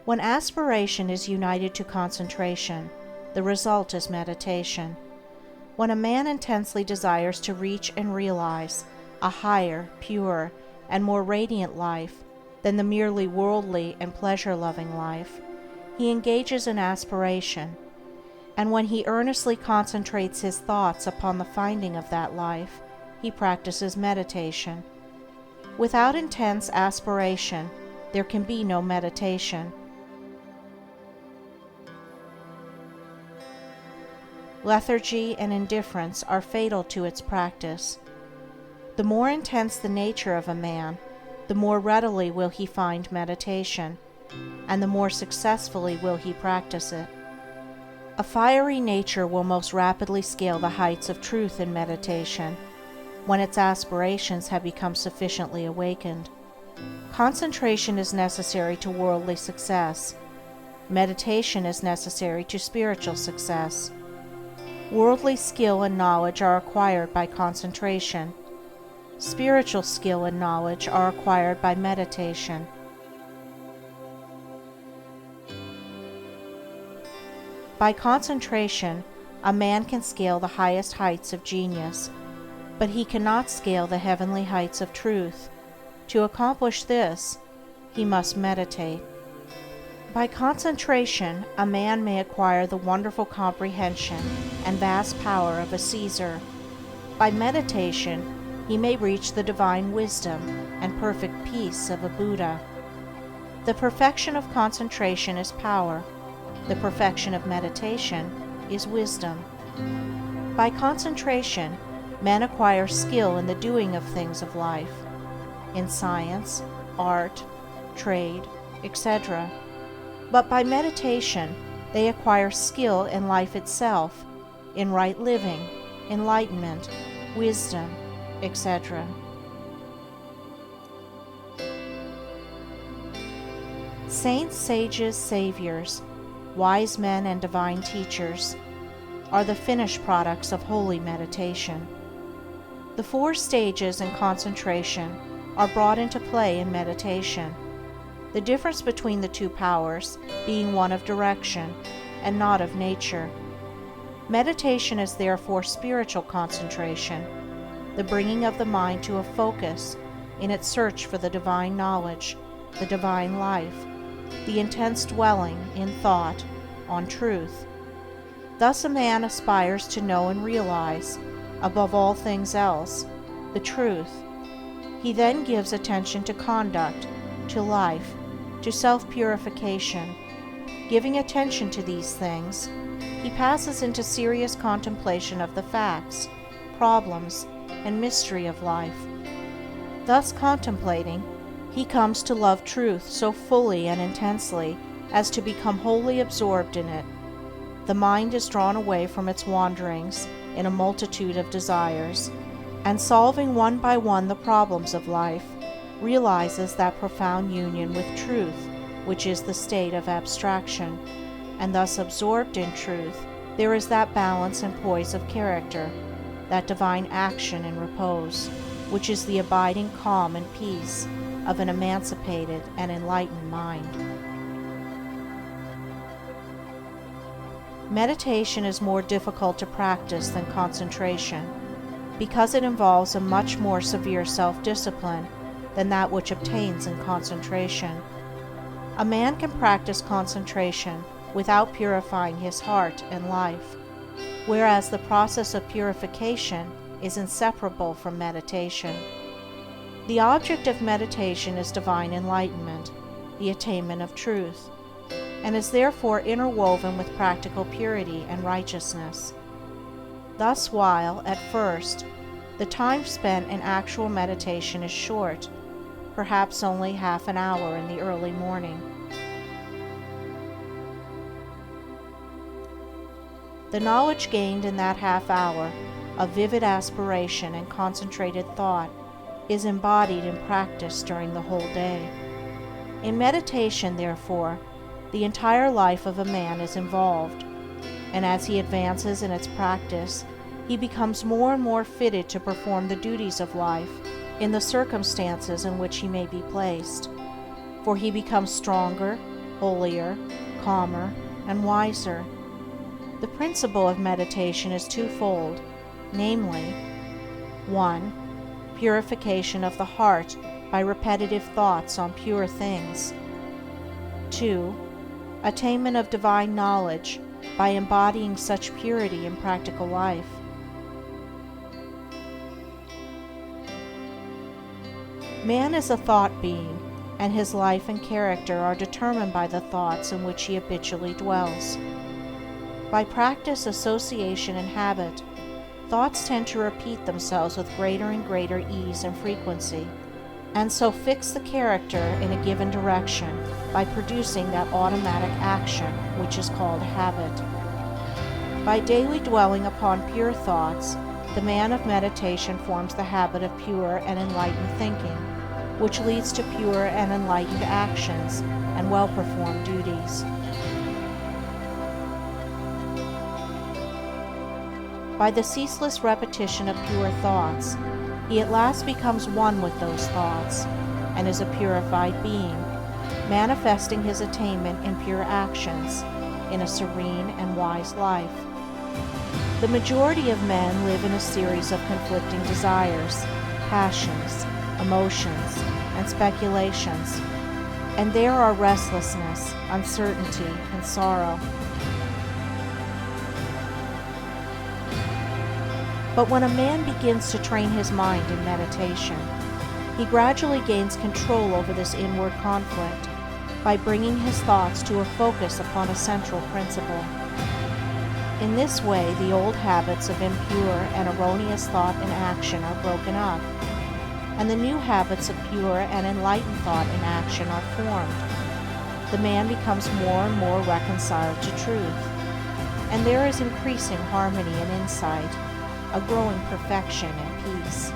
When aspiration is united to concentration, the result is meditation. When a man intensely desires to reach and realize a higher, purer, and more radiant life than the merely worldly and pleasure-loving life, he engages in aspiration, and when he earnestly concentrates his thoughts upon the finding of that life, he practices meditation. Without intense aspiration, there can be no meditation. Lethargy and indifference are fatal to its practice. The more intense the nature of a man, the more readily will he find meditation, and the more successfully will he practice it. A fiery nature will most rapidly scale the heights of truth in meditation, when its aspirations have become sufficiently awakened. Concentration is necessary to worldly success. Meditation is necessary to spiritual success. Worldly skill and knowledge are acquired by concentration. Spiritual skill and knowledge are acquired by meditation. By concentration, a man can scale the highest heights of genius, but he cannot scale the heavenly heights of truth. To accomplish this, he must meditate. By concentration, a man may acquire the wonderful comprehension and vast power of a Caesar. By meditation, he may reach the divine wisdom and perfect peace of a Buddha. The perfection of concentration is power. The perfection of meditation is wisdom. By concentration, men acquire skill in the doing of things of life, in science, art, trade, etc. But by meditation, they acquire skill in life itself, in right living, enlightenment, wisdom, etc. Saints, sages, saviors, wise men, and divine teachers are the finished products of holy meditation. The 4 stages in concentration are brought into play in meditation, the difference between the 2 powers being one of direction and not of nature. Meditation is therefore spiritual concentration, the bringing of the mind to a focus in its search for the divine knowledge, the divine life, the intense dwelling in thought on truth. Thus a man aspires to know and realize, above all things else, the truth. He then gives attention to conduct, to life, to self-purification. Giving attention to these things, he passes into serious contemplation of the facts, problems, and mystery of life. Thus contemplating, he comes to love truth so fully and intensely as to become wholly absorbed in it. The mind is drawn away from its wanderings in a multitude of desires, and solving one by one the problems of life, realizes that profound union with truth, which is the state of abstraction, and thus absorbed in truth, there is that balance and poise of character, that divine action and repose, which is the abiding calm and peace of an emancipated and enlightened mind. Meditation is more difficult to practice than concentration, because it involves a much more severe self-discipline than that which obtains in concentration. A man can practice concentration without purifying his heart and life, whereas the process of purification is inseparable from meditation. The object of meditation is divine enlightenment, the attainment of truth, and is therefore interwoven with practical purity and righteousness. Thus, while, at first, the time spent in actual meditation is short, perhaps only half an hour in the early morning, the knowledge gained in that half hour of vivid aspiration and concentrated thought is embodied in practice during the whole day. In meditation, therefore, the entire life of a man is involved, and as he advances in its practice, he becomes more and more fitted to perform the duties of life in the circumstances in which he may be placed, for he becomes stronger, holier, calmer, and wiser. The principle of meditation is twofold, namely, 1. Purification of the heart by repetitive thoughts on pure things. 2. Attainment of divine knowledge by embodying such purity in practical life. Man is a thought being, and his life and character are determined by the thoughts in which he habitually dwells. By practice, association, and habit, thoughts tend to repeat themselves with greater and greater ease and frequency, and so fix the character in a given direction by producing that automatic action which is called habit. By daily dwelling upon pure thoughts, the man of meditation forms the habit of pure and enlightened thinking, which leads to pure and enlightened actions and well-performed duties. By the ceaseless repetition of pure thoughts, he at last becomes one with those thoughts, and is a purified being, manifesting his attainment in pure actions, in a serene and wise life. The majority of men live in a series of conflicting desires, passions, emotions, and speculations, and there are restlessness, uncertainty, and sorrow. But when a man begins to train his mind in meditation, he gradually gains control over this inward conflict by bringing his thoughts to a focus upon a central principle. In this way, the old habits of impure and erroneous thought and action are broken up, and the new habits of pure and enlightened thought and action are formed. The man becomes more and more reconciled to truth, and there is increasing harmony and insight, a growing perfection and peace.